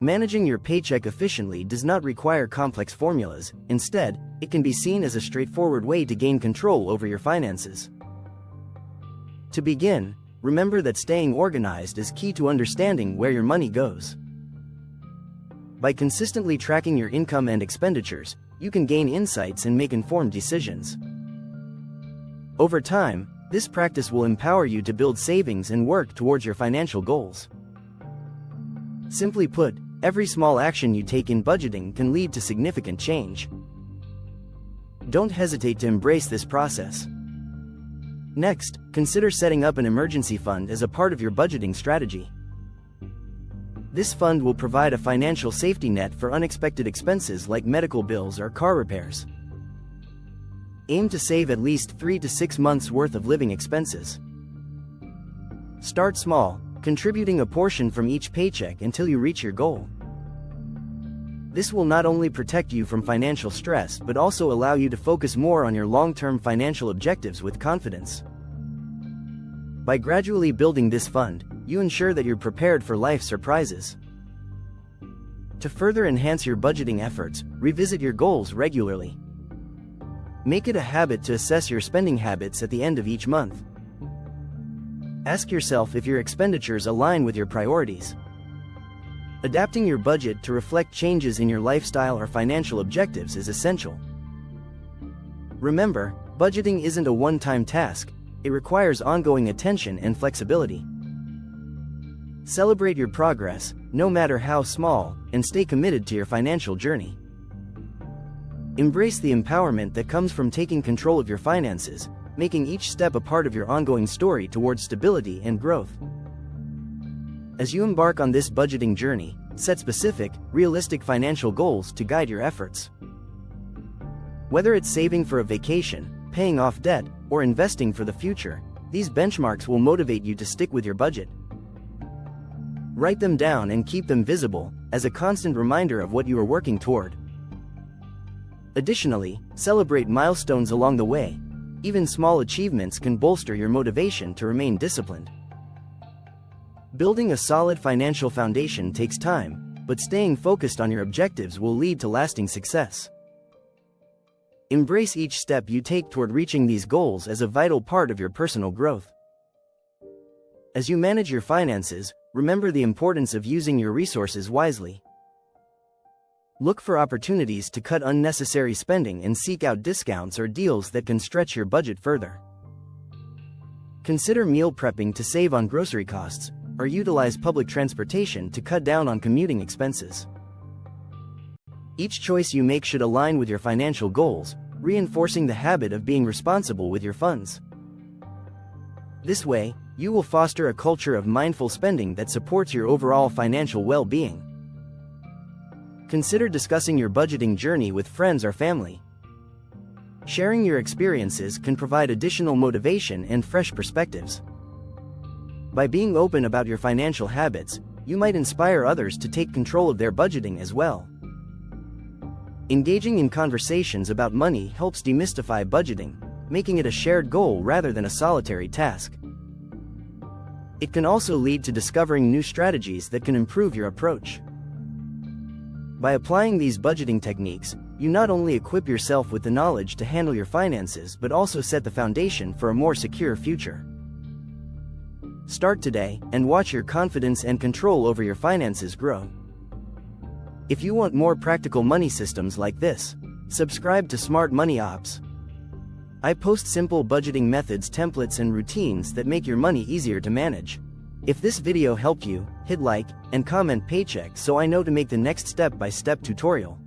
Managing your paycheck efficiently does not require complex formulas. Instead, it can be seen as a straightforward way to gain control over your finances. To begin, remember that staying organized is key to understanding where your money goes. By consistently tracking your income and expenditures, you can gain insights and make informed decisions. Over time, this practice will empower you to build savings and work towards your financial goals. Simply put, every small action you take in budgeting can lead to significant change. Don't hesitate to embrace this process. Next, consider setting up an emergency fund as a part of your budgeting strategy. This fund will provide a financial safety net for unexpected expenses like medical bills or car repairs. Aim to save at least 3 to 6 months' worth of living expenses. Start small, contributing a portion from each paycheck until you reach your goal. This will not only protect you from financial stress but also allow you to focus more on your long-term financial objectives with confidence. By gradually building this fund, you ensure that you're prepared for life's surprises. To further enhance your budgeting efforts, revisit your goals regularly. Make it a habit to assess your spending habits at the end of each month. Ask yourself if your expenditures align with your priorities. Adapting your budget to reflect changes in your lifestyle or financial objectives is essential. Remember, budgeting isn't a one-time task, it requires ongoing attention and flexibility. Celebrate your progress, no matter how small, and stay committed to your financial journey. Embrace the empowerment that comes from taking control of your finances, making each step a part of your ongoing story towards stability and growth. As you embark on this budgeting journey, set specific, realistic financial goals to guide your efforts. Whether it's saving for a vacation, paying off debt, or investing for the future, these benchmarks will motivate you to stick with your budget. Write them down and keep them visible, as a constant reminder of what you are working toward. Additionally, celebrate milestones along the way. Even small achievements can bolster your motivation to remain disciplined. Building a solid financial foundation takes time, but staying focused on your objectives will lead to lasting success. Embrace each step you take toward reaching these goals as a vital part of your personal growth. As you manage your finances, remember the importance of using your resources wisely. Look for opportunities to cut unnecessary spending and seek out discounts or deals that can stretch your budget further. Consider meal prepping to save on grocery costs, or utilize public transportation to cut down on commuting expenses. Each choice you make should align with your financial goals, reinforcing the habit of being responsible with your funds. This way, you will foster a culture of mindful spending that supports your overall financial well-being. Consider discussing your budgeting journey with friends or family. Sharing your experiences can provide additional motivation and fresh perspectives. By being open about your financial habits, you might inspire others to take control of their budgeting as well. Engaging in conversations about money helps demystify budgeting, making it a shared goal rather than a solitary task. It can also lead to discovering new strategies that can improve your approach. By applying these budgeting techniques, you not only equip yourself with the knowledge to handle your finances but also set the foundation for a more secure future. Start today and watch your confidence and control over your finances grow. If you want more practical money systems like this, subscribe to Smart Money Ops. I post simple budgeting methods, templates, and routines that make your money easier to manage. If this video helped you, hit like and comment paycheck so I know to make the next step-by-step tutorial.